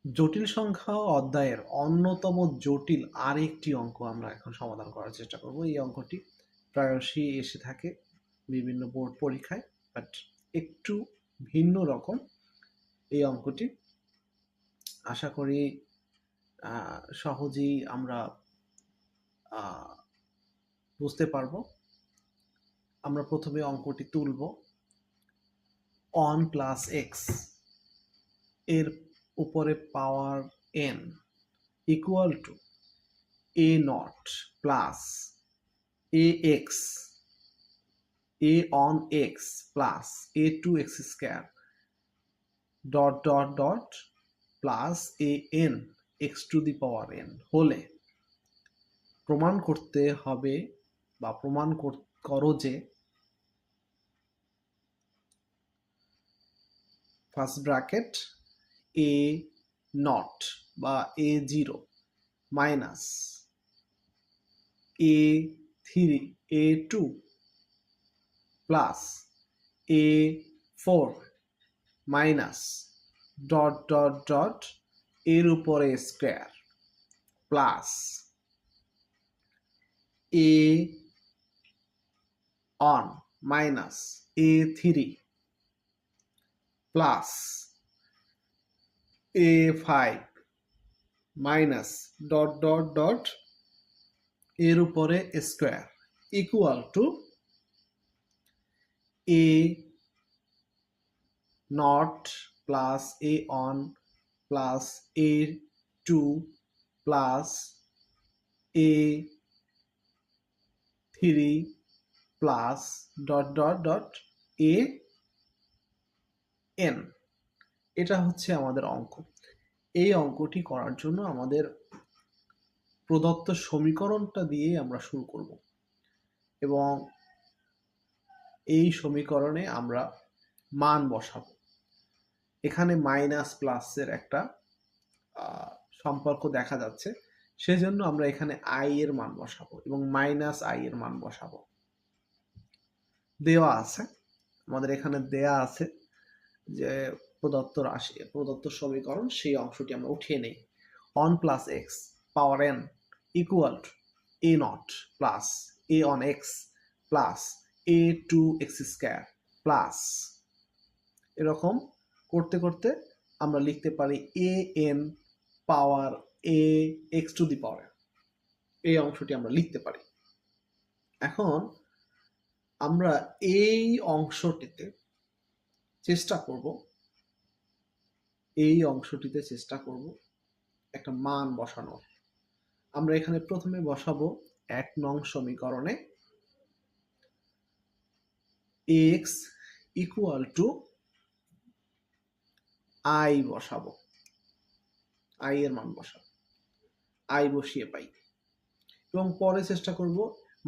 জটিল সংখ্যা অধ্যায়ের অন্যতম জটিল আরেকটি অঙ্ক আমরা এখন সমাধান করার চেষ্টা করব। এই অঙ্কটি প্রায়শই এসে থাকে বিভিন্ন বোর্ড পরীক্ষায়, বাট একটু ভিন্ন রকম এই অঙ্কটি। আশা করি সহজেই আমরা বুঝতে পারবো। আমরা প্রথমে অঙ্কটি তুলব। 1 প্লাস এক্স এর উপরে পাওয়ার n equal to a not plus ax a on x plus a2x square dot dot dot plus an x to the power n হলে প্রমাণ করতে হবে বা প্রমাণ করো যে ফার্স্ট ব্র্যাকেট a নট বা a0 minus a3 a2 plus a4 minus dot dot dot এর উপরে square plus a on minus a3 plus a5 minus dot dot dot এর উপরে square equal to a not plus a on plus a2 plus a3 plus dot dot dot an। এটা হচ্ছে আমাদের অঙ্ক। এই অঙ্কটি করার জন্য আমাদের প্রদত্ত সমীকরণটা দিয়ে আমরা শুরু করব এবং এই সমীকরণে আমরা মান বসাবো। এখানে মাইনাস প্লাসের একটা সম্পর্ক দেখা যাচ্ছে, সেজন্য আমরা এখানে আই এর মান বসাবো এবং মাইনাস আই এর মান বসাবো। দেওয়া আছে, আমাদের এখানে দেয়া আছে যে প্রদত্ত রাশি প্রদত্ত সমীকরণ, সেই অংশটি আমরা উঠিয়ে নেই। 1 plus x power n equal to a not plus a on x plus a2x square plus এরকম করতে করতে আমরা লিখতে পারি an power a x to the power. এই অংশটি আমরা লিখতে পারি। এখন আমরা এই অংশটিতে চেষ্টা করব একটা মান বসানোর। আমরা এখানে প্রথমে বসাবো 1 নং সমীকরণে x ইকুয়াল টু i বসাবো, i এর মান বসাবো, i বসিয়ে পাই এবং পরে চেষ্টা করব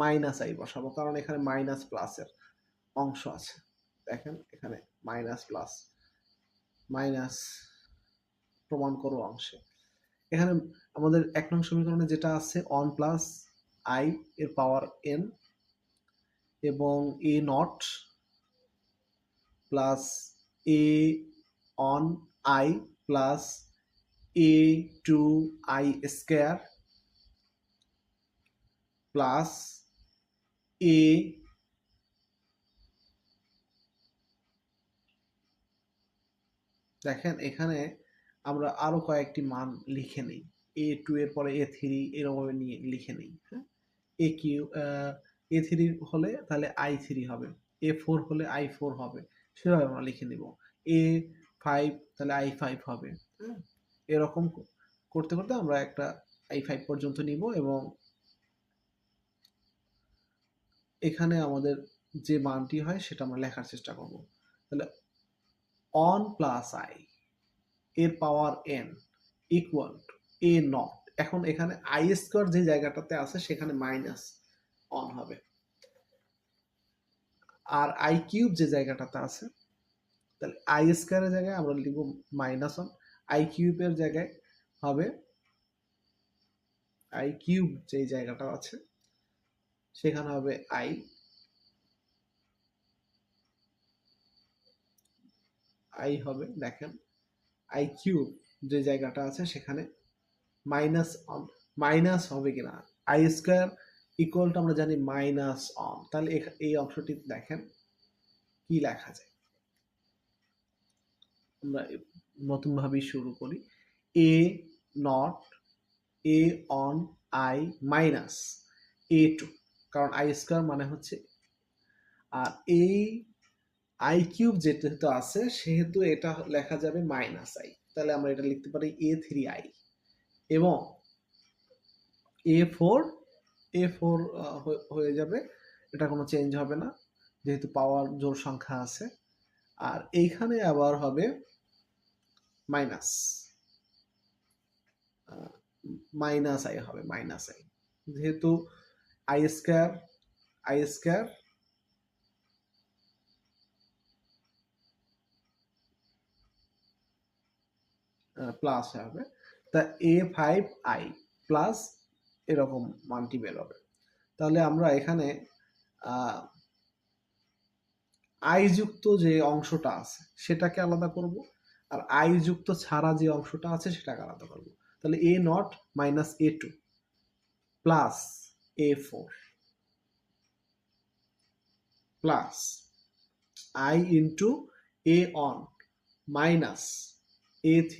মাইনাস i বসাবো, কারণ এখানে মাইনাস প্লাসের অংশ আছে। দেখেন এখানে মাইনাস প্লাস মাইনাস প্রমাণ করো অংশে এখানে আমাদের 1 নং সমীকরণে যেটা আছে 1 প্লাস i এর পাওয়ার n এবং a not plus a on i plus a2i square plus a দেখেন এখানে আমরা আরো কয়েকটি মান লিখে নেই, a2 এর পরে a3 এরকম নিয়ে লিখে নেই। হ্যাঁ, a3 হলে তাহলে i3 হবে, a4 হলে i4 হবে, সেভাবে আমরা লিখে নিব। a5 তাহলে i5 হবে। হ্যাঁ, এরকম করতে করতে আমরা একটা i5 পর্যন্ত নিব এবং এখানে আমাদের যে মানটি হয় সেটা আমরা লেখার চেষ্টা করব। তাহলে 1 প্লাস i এর পাওয়ার n equal to a not. এখন এখানে i স্কয়ার যে জায়গাটাতে আছে সেখানে মাইনাস 1 হবে, আর i কিউব যে জায়গাটাতে আছে তাহলে i স্কয়ারের জায়গায় আমরা লিখব মাইনাস 1, i কিউবের জায়গায় হবে i কিউব যে জায়গাটা আছে সেখানে হবে i হবে, দেখেন i কিউব যে জায়গাটা আছে সেখানে মাইনাস অন, মাইনাস হবে কিনা, আই স্কোয়ার ইকুয়াল টু আমরা জানি মাইনাস অন, তাহলে এই অংশটি দেখেন কি লেখা যায়। আমরা নতুনভাবে শুরু করি, A not A N I minus A two, কারণ আই স্কোয়ার মানে হচ্ছে, আর এই আই কিউব যেহেতু আছে সেহেতু এটা লেখা যাবে মাইনাস আই, তাহলে আমরা এটা লিখতে পারি এ থ্রি আই, এবং এ ফোর হয়ে যাবে, এটা কোনো চেঞ্জ হবে না যেহেতু পাওয়ার জোড় সংখ্যা আছে। আর এইখানে আবার হবে মাইনাস মাইনাস আই হবে, মাইনাস আই, যেহেতু আই স্কোয়ার প্লাস হবে, তা A5I প্লাস এরকম মানটি বের হবে। তাহলে আমরা এখানে আই যুক্ত যে অংশটা আছে সেটাকে আলাদা করব, আর আই যুক্ত ছাড়া যে অংশটা আছে সেটাকে আলাদা করব। তাহলে A not minus A two plus A4 plus I into A N minus A3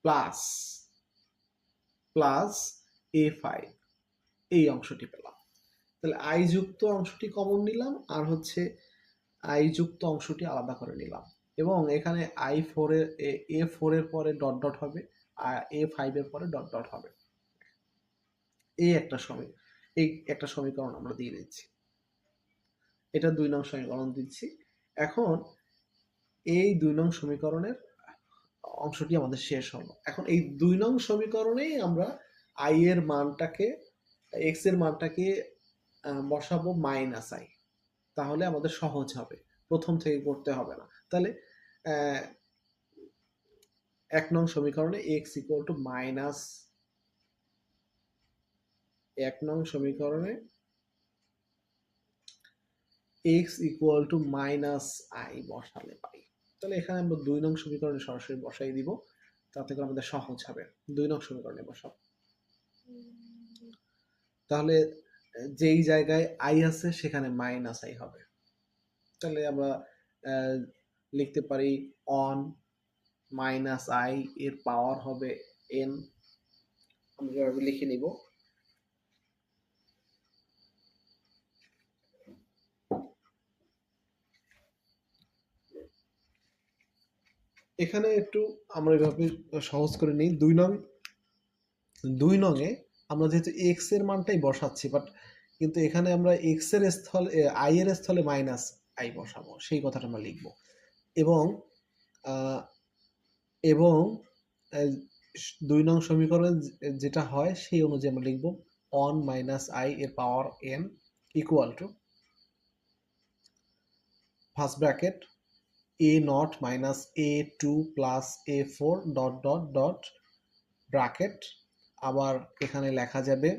plus A5, এই অংশটি পেলাম। তাহলে আই যুক্ত অংশটি কমন নিলাম, আর হচ্ছে আই যুক্ত অংশটি আলাদা করে নিলাম, এবং এখানে A4 এর পরে ডট ডট হবে, আর A5 এর পরে ডট ডট হবে। এই একটা সমীকরণ আমরা দিয়ে দিচ্ছি, এটা 2 নং সমীকরণ দিচ্ছি। এখন এই 2 নং সমীকরণের অংশটি আমাদের শেষ হলো। এখন এই 2 নং সমীকরণেই আমরা আই এর মানটাকে, এক্স এর মানটাকে বসাবো মাইনাস আই, তাহলে আমাদের সহজ হবে, প্রথম থেকে করতে হবে না। তাহলে 1 নং সমীকরণে এক্স ইকুয়াল টু মাইনাস, 1 নং সমীকরণে x equal to minus I বসালে পাই। তাহলে এখানে আমরা 2 নং সমীকরণে সরাসরি বসাই দিব, তাতে করে আমাদের সহজ হবে। 2 নং সমীকরণে বসাও, তাহলে যেই জায়গায় আই আছে সেখানে মাইনাস আই হবে। তাহলে আমরা লিখতে পারি অন মাইনাস আই এর পাওয়ার হবে এন, আমরা লিখে নিব। এখানে একটু আমরা এভাবে সহজ করে নিই। 2 নং এ আমরা যেহেতু এক্স এর মানটাই বসাচ্ছি, বাট কিন্তু এখানে আমরা এক্স এর স্থলে আই এর স্থলে মাইনাস আই বসাবো, সেই কথাটা আমরা লিখবো। এবং এবং 2 নং সমীকরণে যেটা হয় সেই অনুযায়ী আমরা লিখবো অন মাইনাস আই এর power N equal to first bracket A not minus A2 plus A4 dot dot dot bracket, আবার এখানে লেখা যাবে,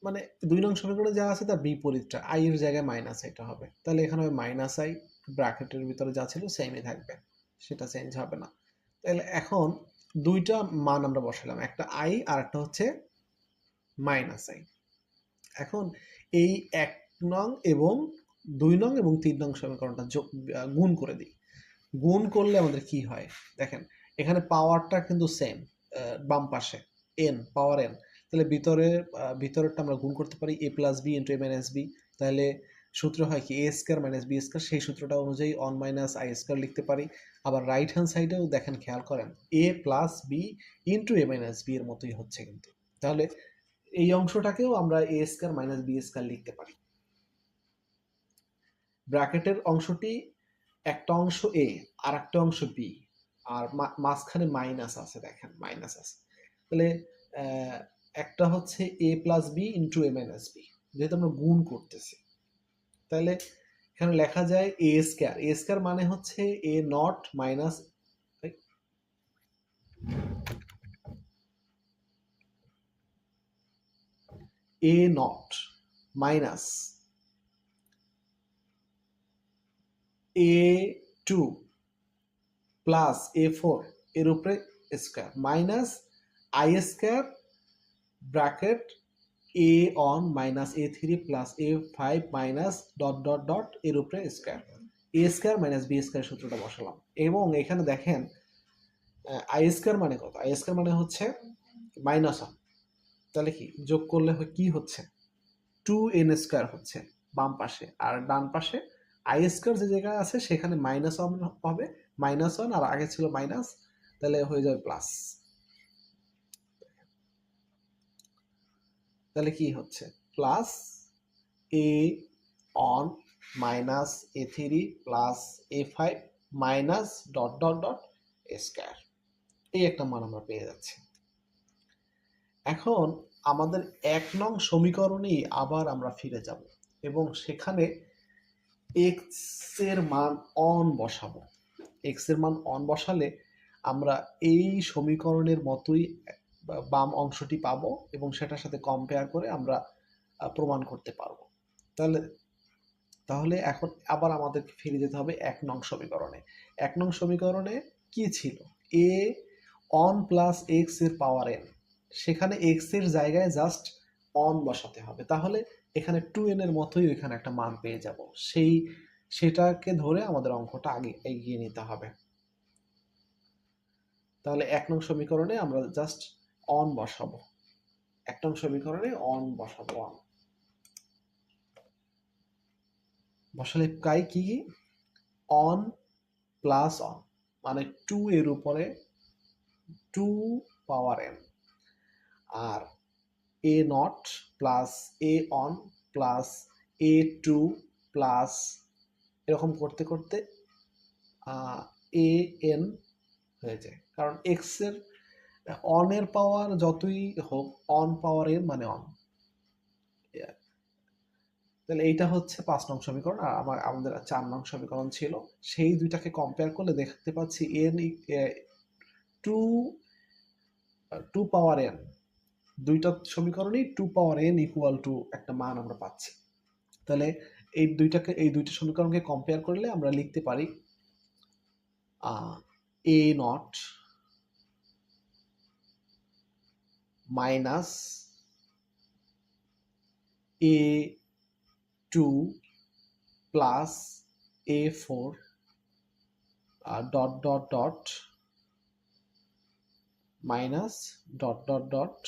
মানে 2 নং সমীকরণে যা আছে তার বিপরীতটা, আই এর জায়গায় মাইনাস এটা হবে, তাহলে এখানে হবে মাইনাস আই, ব্র্যাকেটের ভিতরে যা ছিল সেমই থাকবে, সেটা চেঞ্জ হবে না। তাহলে এখন দুইটা মান আমরা বসালাম, একটা আই আর একটা হচ্ছে মাইনাস আই। এখন এই 1 নং এবং 2 নং এবং 3 নং সমীকরণটা গুণ করে দিই। গুণ করলে আমাদের কি হয় দেখেন, এখানে পাওয়ারটা কিন্তু সেম, বাম পাশে এন, পাওয়ার এন, তাহলে ভিতরেরটা আমরা গুণ করতে পারি এ প্লাস বি ইন্টু এ মাইনাস বি, তাহলে সূত্র হয় কি এ স্কোয়ার মাইনাস বি স্কোয়ার, সেই সূত্রটা অনুযায়ী অন মাইনাস আই স্কোয়ার লিখতে পারি। আবার রাইট হ্যান্ড সাইডেও দেখেন, খেয়াল করেন এ প্লাস বি ইন্টু এ মাইনাস বি এর মতোই হচ্ছে কিন্তু, তাহলে এই অংশটাকেও আমরা এ স্কোয়ার মাইনাস বি স্কোয়ার লিখতে পারি। ব্র্যাকেটের অংশটি একটা অংশ এ আর একটা অংশ বি, আর মাঝখানে মাইনাস আছে, দেখেন মাইনাস আছে, তাহলে একটা হচ্ছে এ প্লাস বি ইন্টু এ মাইনাস বি, যেহেতু আমরা গুণ করতেছি, তাহলে এখানে লেখা যায় এ স্কোয়ার, এ স্কোয়ার মানে হচ্ছে A not minus A not minus A2 plus a4 এর উপরে square minus I square bracket A N minus a3 plus a5 minus dot dot dot এর উপরে square A square minus B square সূত্রটা বসালাম। এবং এখানে দেখেন আই স্কোয়ার মানে কত, আই স্কোয়ার মানে হচ্ছে মাইনাস ওয়ান, তাহলে কি যোগ করলে কি হচ্ছে 2n স্কোয়ার হচ্ছে বাম পাশে, আর ডান পাশে আই স্কোয়ার যে জায়গায় আছে সেখানে মাইনাস ওয়ান হবে, মাইনাস ওয়ান আর আগে ছিল মাইনাস, তাহলে হয়ে যাবে প্লাস। তাহলে কি হচ্ছে plus A N minus a3 plus a5 minus dot dot dot square, এই একটা মান আমরা পেয়ে যাচ্ছি। এখন আমাদের 1 নং সমীকরণেই আবার আমরা ফিরে যাব এবং সেখানে x এর মান অন বসাবো। x এর মান অন বসালে আমরা এই সমীকরণের মতোই বাম অংশটি পাবো এবং সেটার সাথে কম্পেয়ার করে আমরা প্রমাণ করতে পারবো। তাহলে এখন আবার আমাদেরকে ফিরে যেতে হবে 1 নং সমীকরণে। 1 নং সমীকরণে কি ছিল, a অন প্লাস x এর পাওয়ার n, সেখানে x এর জায়গায় জাস্ট অন বসাতে হবে, তাহলে এখানে 2n এর মতোই এখানে একটা মান পেয়ে যাব, সেটাকে ধরে আমাদের অঙ্কটা আগে এগিয়ে নিতে হবে। তাহলে 1 নং সমীকরণে আমরা জাস্ট অন বসাবো, 1 নং সমীকরণে অন বসাবো, অন বসালে কাই কি অন প্লাস অন মানে 2 এর উপরে 2 পাওয়ার n, আর a not plus a one plus a2 plus এরকম করতে করতে an হয়ে যায়, কারণ x এর অন এর পাওয়ার যতই হোক অন পাওয়ার n মানে অন। তাহলে এইটা হচ্ছে 5 নং সমীকরণ, আর আমাদের 4 নং সমীকরণ ছিল, সেই দুইটাকে কম্পেয়ার করলে দেখতে পাচ্ছি n 2 পাওয়ার n, দুইটা সমীকরণেই 2 পাওয়ার n ইকুয়াল টু একটা মান আমরা পাচ্ছি। তাহলে এই দুইটা সমীকরণকে কম্পেয়ার করলে আমরা লিখতে পারি a not minus a2 plus a4 dot dot dot minus dot dot dot,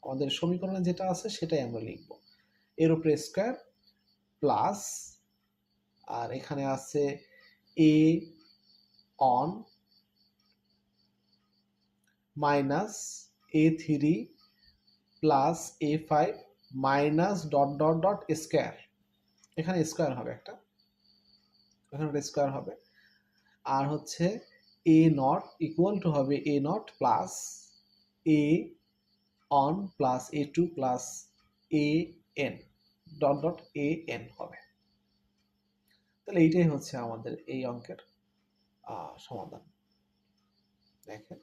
আমাদের সমীকরণে যেটা আছে সেটাই আমরা লিখব, এর উপরে স্কোয়ার প্লাস, আর এখানে আছে a on minus a3 plus a5 minus dot dot dot square, এখানে স্কোয়ার হবে একটা, এখানে স্কোয়ার হবে, আর হচ্ছে a নট ইকুয়াল টু হবে a not plus a one plus a2 plus an dot dot an হবে। তাহলে এইটাই হচ্ছে আমাদের এই অঙ্কের সমাধান। দেখেন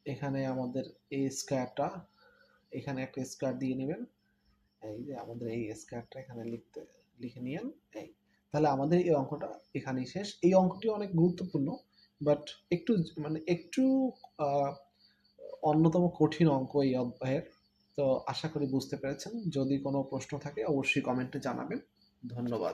এখানে আমাদের এই স্কয়ারটা, এখানে একটা স্কয়ার দিয়ে নেবেন, এই যে আমাদের এই স্কয়ারটা এখানে লিখে নিয়েন, এই তাহলে আমাদের এই অঙ্কটা এখানেই শেষ। এই অঙ্কটি অনেক গুরুত্বপূর্ণ, বাট একটু অন্যতম কঠিন অঙ্ক এই অধ্যায়ের। তো আশা করি বুঝতে পেরেছেন, যদি কোনো প্রশ্ন থাকে অবশ্যই কমেন্টে জানাবেন। ধন্যবাদ।